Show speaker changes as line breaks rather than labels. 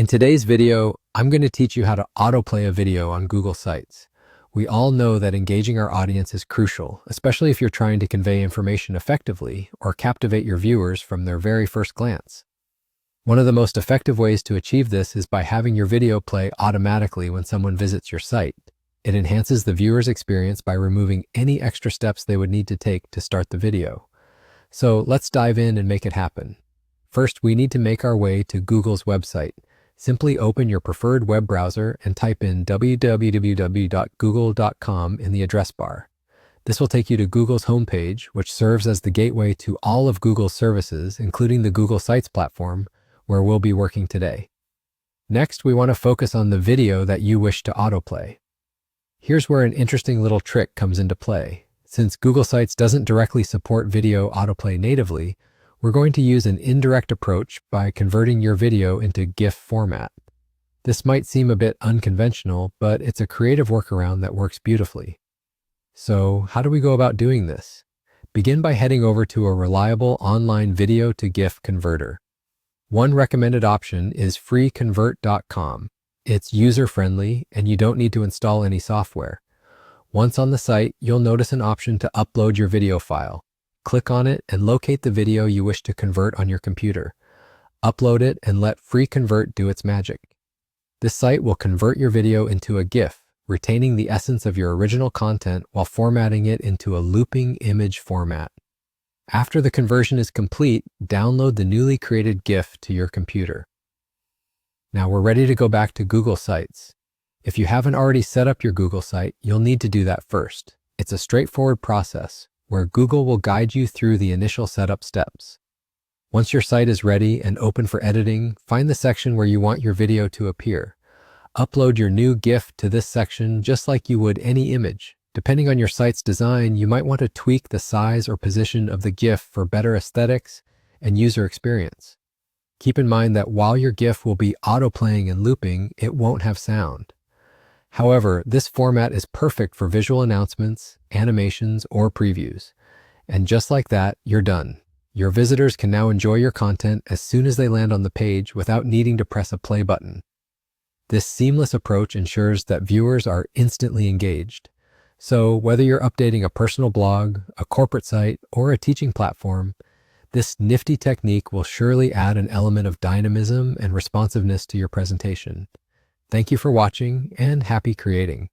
In today's video, I'm going to teach you how to autoplay a video on Google Sites. We all know that engaging our audience is crucial, especially if you're trying to convey information effectively or captivate your viewers from their very first glance. One of the most effective ways to achieve this is by having your video play automatically when someone visits your site. It enhances the viewer's experience by removing any extra steps they would need to take to start the video. So let's dive in and make it happen. First, we need to make our way to Google's website. Simply open your preferred web browser and type in www.google.com in the address bar. This will take you to Google's homepage, which serves as the gateway to all of Google's services, including the Google Sites platform, where we'll be working today. Next, we want to focus on the video that you wish to autoplay. Here's where an interesting little trick comes into play. Since Google Sites doesn't directly support video autoplay natively, we're going to use an indirect approach by converting your video into GIF format. This might seem a bit unconventional, but it's a creative workaround that works beautifully. So, how do we go about doing this? Begin by heading over to a reliable online video to GIF converter. One recommended option is freeconvert.com. It's user-friendly, and you don't need to install any software. Once on the site, you'll notice an option to upload your video file. Click on it and locate the video you wish to convert on your computer. Upload it and let FreeConvert do its magic. This site will convert your video into a GIF, retaining the essence of your original content while formatting it into a looping image format. After the conversion is complete, download the newly created GIF to your computer. Now we're ready to go back to Google Sites. If you haven't already set up your Google site, you'll need to do that first. It's a straightforward process, where Google will guide you through the initial setup steps. Once your site is ready and open for editing, find the section where you want your video to appear. Upload your new GIF to this section just like you would any image. Depending on your site's design, you might want to tweak the size or position of the GIF for better aesthetics and user experience. Keep in mind that while your GIF will be autoplaying and looping, it won't have sound. However, this format is perfect for visual announcements, animations, or previews. And just like that, you're done. Your visitors can now enjoy your content as soon as they land on the page without needing to press a play button. This seamless approach ensures that viewers are instantly engaged. So whether you're updating a personal blog, a corporate site, or a teaching platform, this nifty technique will surely add an element of dynamism and responsiveness to your presentation. Thank you for watching and happy creating.